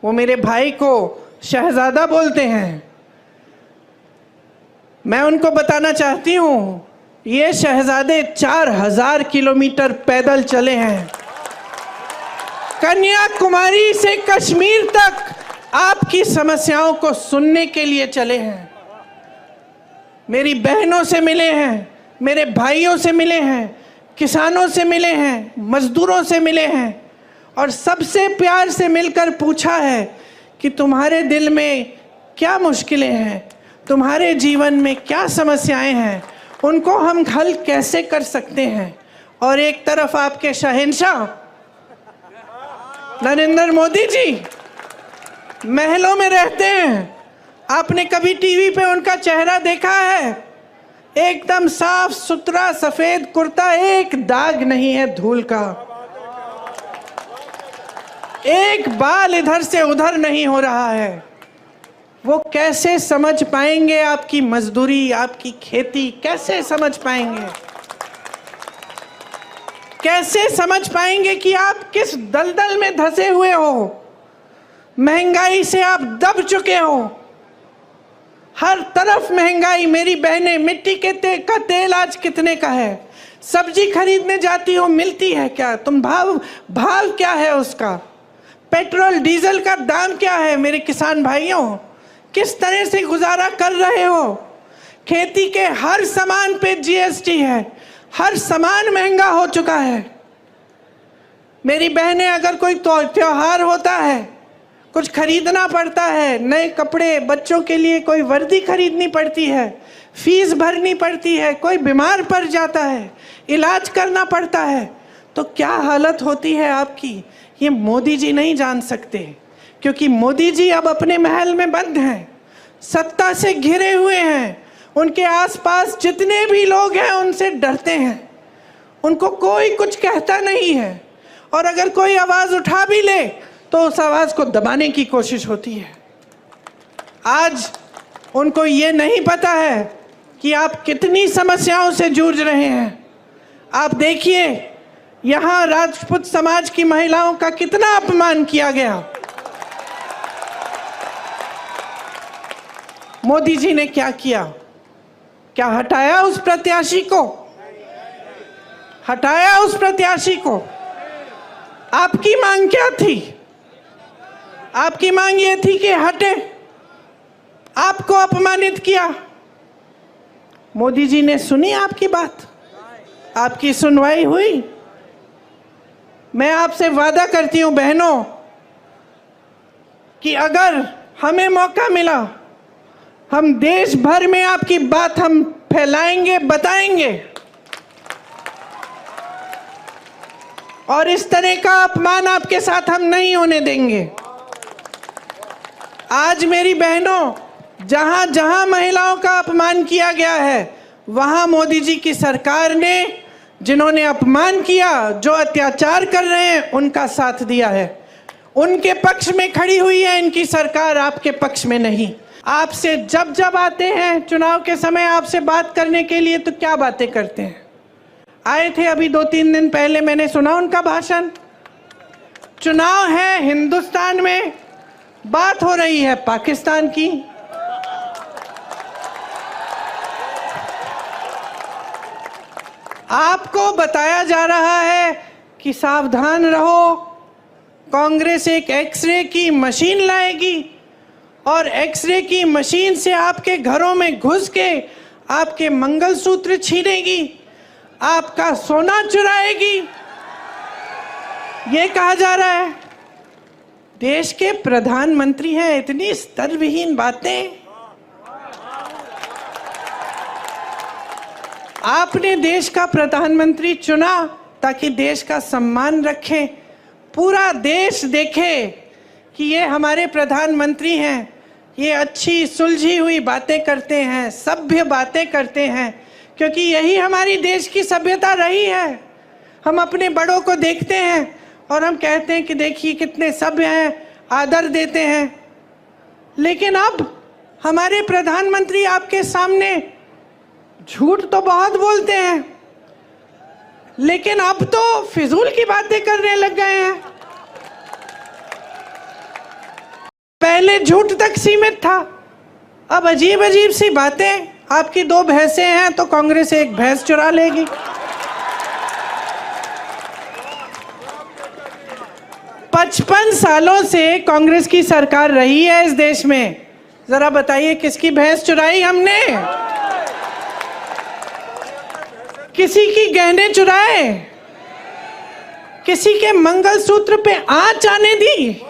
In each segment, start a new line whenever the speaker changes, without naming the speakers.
वो मेरे भाई को शहजादा बोलते हैं। मैं उनको बताना चाहती हूँ, ये शहजादे 4000 किलोमीटर पैदल चले हैं। कन्याकुमारी से कश्मीर तक आपकी समस्याओं को सुनने के लिए चले हैं। मेरी बहनों से मिले हैं, मेरे भाइयों से मिले हैं, किसानों से मिले हैं, मजदूरों से मिले हैं और सबसे प्यार से मिलकर पूछा है कि तुम्हारे दिल में क्या मुश्किलें हैं, तुम्हारे जीवन में क्या समस्याएं हैं, उनको हम हल कैसे कर सकते हैं। और एक तरफ आपके शहंशाह नरेंद्र मोदी जी महलों में रहते हैं। आपने कभी टीवी पे उनका चेहरा देखा है? एकदम साफ सुथरा सफेद कुर्ता, एक दाग नहीं है धूल का, एक बाल इधर से उधर नहीं हो रहा है। वो कैसे समझ पाएंगे आपकी मजदूरी, आपकी खेती? कैसे समझ पाएंगे? कैसे समझ पाएंगे कि आप किस दलदल में धंसे हुए हो? महंगाई से आप दब चुके हो, हर तरफ महंगाई। मेरी बहनें, मिट्टी के का तेल आज कितने का है? सब्जी खरीदने जाती हो, मिलती है क्या? तुम भाव क्या है उसका? पेट्रोल डीजल का दाम क्या है? मेरे किसान भाइयों, किस तरह से गुजारा कर रहे हो? खेती के हर सामान पे जीएसटी है, हर सामान महंगा हो चुका है। मेरी बहनें, अगर कोई त्योहार होता है, कुछ खरीदना पड़ता है, नए कपड़े, बच्चों के लिए कोई वर्दी खरीदनी पड़ती है, फीस भरनी पड़ती है, कोई बीमार पड़ जाता है, इलाज करना पड़ता है, तो क्या हालत होती है आपकी? ये मोदी जी नहीं जान सकते, क्योंकि मोदी जी अब अपने महल में बंद हैं, सत्ता से घिरे हुए हैं। उनके आसपास जितने भी लोग हैं उनसे डरते हैं, उनको कोई कुछ कहता नहीं है, और अगर कोई आवाज़ उठा भी ले तो उस आवाज़ को दबाने की कोशिश होती है। आज उनको ये नहीं पता है कि आप कितनी समस्याओं से जूझ रहे हैं। आप देखिए, यहाँ राजपूत समाज की महिलाओं का कितना अपमान किया गया। मोदी जी ने क्या किया? क्या हटाया उस प्रत्याशी को? हटाया उस प्रत्याशी को? आपकी मांग क्या थी? आपकी मांग ये थी कि हटे, आपको अपमानित किया। मोदी जी ने सुनी आपकी बात? आपकी सुनवाई हुई? मैं आपसे वादा करती हूं बहनों कि अगर हमें मौका मिला, हम देश भर में आपकी बात हम फैलाएंगे, बताएंगे, और इस तरह का अपमान आपके साथ हम नहीं होने देंगे। आज मेरी बहनों, जहां जहां महिलाओं का अपमान किया गया है, वहां मोदी जी की सरकार ने जिन्होंने अपमान किया, जो अत्याचार कर रहे हैं, उनका साथ दिया है, उनके पक्ष में खड़ी हुई है इनकी सरकार, आपके पक्ष में नहीं। आपसे जब जब आते हैं चुनाव के समय आपसे बात करने के लिए, तो क्या बातें करते हैं? आए थे अभी 2-3 दिन पहले, मैंने सुना उनका भाषण। चुनाव है हिंदुस्तान में, बात हो रही है पाकिस्तान की। आपको बताया जा रहा है कि सावधान रहो, कांग्रेस एक एक्सरे की मशीन लाएगी और एक्सरे की मशीन से आपके घरों में घुस के आपके मंगलसूत्र छीनेगी, आपका सोना चुराएगी, ये कहा जा रहा है। देश के प्रधानमंत्री हैं, इतनी स्तरविहीन बातें। आपने देश का प्रधानमंत्री चुना ताकि देश का सम्मान रखें, पूरा देश देखे कि ये हमारे प्रधानमंत्री हैं, ये अच्छी सुलझी हुई बातें करते हैं, सभ्य बातें करते हैं, क्योंकि यही हमारी देश की सभ्यता रही है। हम अपने बड़ों को देखते हैं और हम कहते हैं कि देखिए कितने सभ्य हैं, आदर देते हैं। लेकिन अब हमारे प्रधानमंत्री आपके सामने झूठ तो बहुत बोलते हैं, लेकिन अब तो फिजूल की बातें करने लग गए हैं। पहले झूठ तक सीमित था, अब अजीब अजीब सी बातें। आपकी 2 भैंसें हैं तो कांग्रेस एक भैंस चुरा लेगी। पचपन सालों से कांग्रेस की सरकार रही है इस देश में, जरा बताइए किसकी भैंस चुराई हमने? किसी की गहने चुराए? किसी के मंगलसूत्र पे आंच आने दी?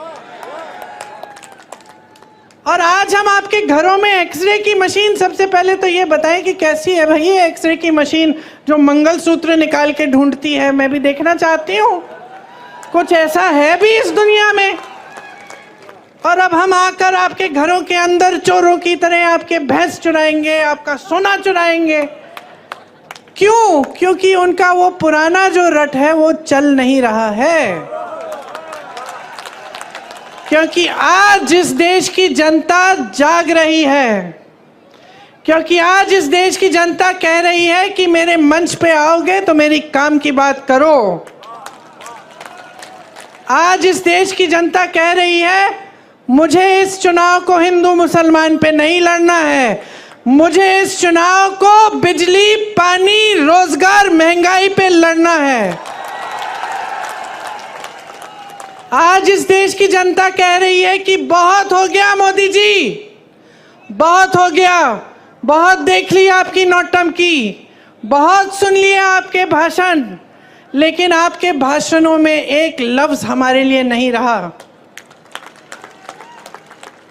और आज हम आपके घरों में एक्सरे की मशीन, सबसे पहले तो ये बताएं कि कैसी है भाई ये एक्सरे की मशीन जो मंगलसूत्र निकाल के ढूंढती है? मैं भी देखना चाहती हूँ, कुछ ऐसा है भी इस दुनिया में। और अब हम आकर आपके घरों के अंदर चोरों की तरह आपके भैंस चुराएंगे, आपका सोना चुराएंगे। क्यों? क्योंकि उनका वो पुराना जो रट है वो चल नहीं रहा है। क्योंकि आज इस देश की जनता जाग रही है, क्योंकि आज इस देश की जनता कह रही है कि मेरे मंच पे आओगे तो मेरी काम की बात करो। आज इस देश की जनता कह रही है मुझे इस चुनाव को हिंदू मुसलमान पे नहीं लड़ना है, मुझे इस चुनाव को बिजली, पानी, रोजगार, महंगाई पे लड़ना है। आज इस देश की जनता कह रही है कि बहुत हो गया मोदी जी, बहुत हो गया, बहुत देख लिया आपकी नौटंकी, बहुत सुन लिया आपके भाषण, लेकिन आपके भाषणों में एक लफ्ज हमारे लिए नहीं रहा।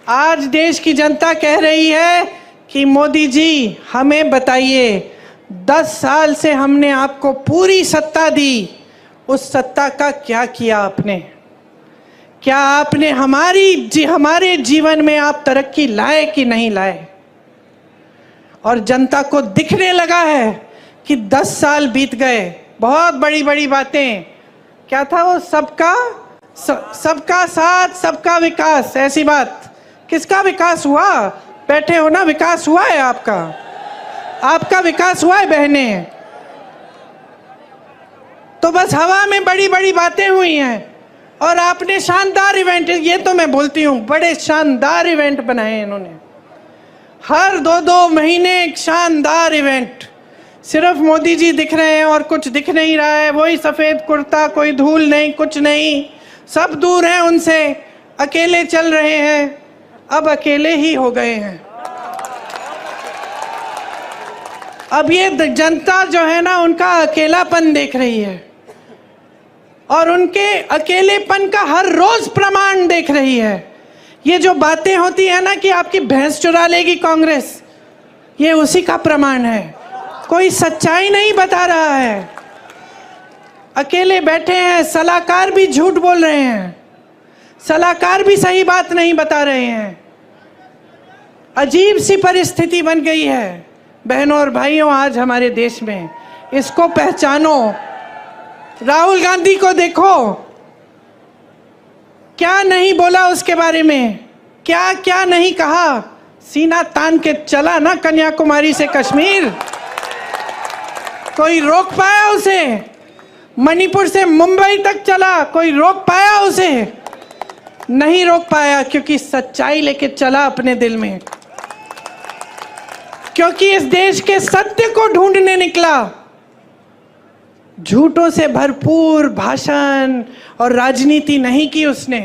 आज देश की जनता कह रही है कि मोदी जी हमें बताइए, 10 साल से हमने आपको पूरी सत्ता दी, उस सत्ता का क्या किया आपने? क्या आपने हमारे जीवन में आप तरक्की लाए कि नहीं लाए? और जनता को दिखने लगा है कि 10 साल बीत गए, बहुत बड़ी बड़ी बातें, क्या था वो, सबका साथ सबका विकास, ऐसी बात। किसका विकास हुआ? बैठे हो ना, विकास हुआ है आपका विकास हुआ है बहने। तो बस हवा में बड़ी बड़ी बातें हुई हैं और आपने शानदार इवेंट, ये तो मैं बोलती हूँ, बड़े शानदार इवेंट बनाए इन्होंने। हर 2-2 महीने एक शानदार इवेंट। सिर्फ मोदी जी दिख रहे हैं और कुछ दिख नहीं रहा है, वही सफेद कुर्ता, कोई धूल नहीं, कुछ नहीं, सब दूर हैं उनसे, अकेले चल रहे हैं। अब अकेले ही हो गए हैं। अब ये जनता जो है ना, उनका अकेलापन देख रही है और उनके अकेलेपन का हर रोज प्रमाण देख रही है। ये जो बातें होती है ना कि आपकी भैंस चुरा लेगी कांग्रेस, ये उसी का प्रमाण है। कोई सच्चाई नहीं बता रहा है, अकेले बैठे हैं, सलाहकार भी झूठ बोल रहे हैं, सलाहकार भी सही बात नहीं बता रहे हैं। अजीब सी परिस्थिति बन गई है बहनों और भाइयों आज हमारे देश में। इसको पहचानो। राहुल गांधी को देखो, क्या नहीं बोला उसके बारे में, क्या क्या नहीं कहा। सीना तान के चला ना कन्याकुमारी से कश्मीर, कोई रोक पाया उसे? मणिपुर से मुंबई तक चला, कोई रोक पाया उसे? नहीं रोक पाया, क्योंकि सच्चाई लेके चला अपने दिल में, क्योंकि इस देश के सत्य को ढूंढने निकला। झूठों से भरपूर भाषण और राजनीति नहीं की उसने।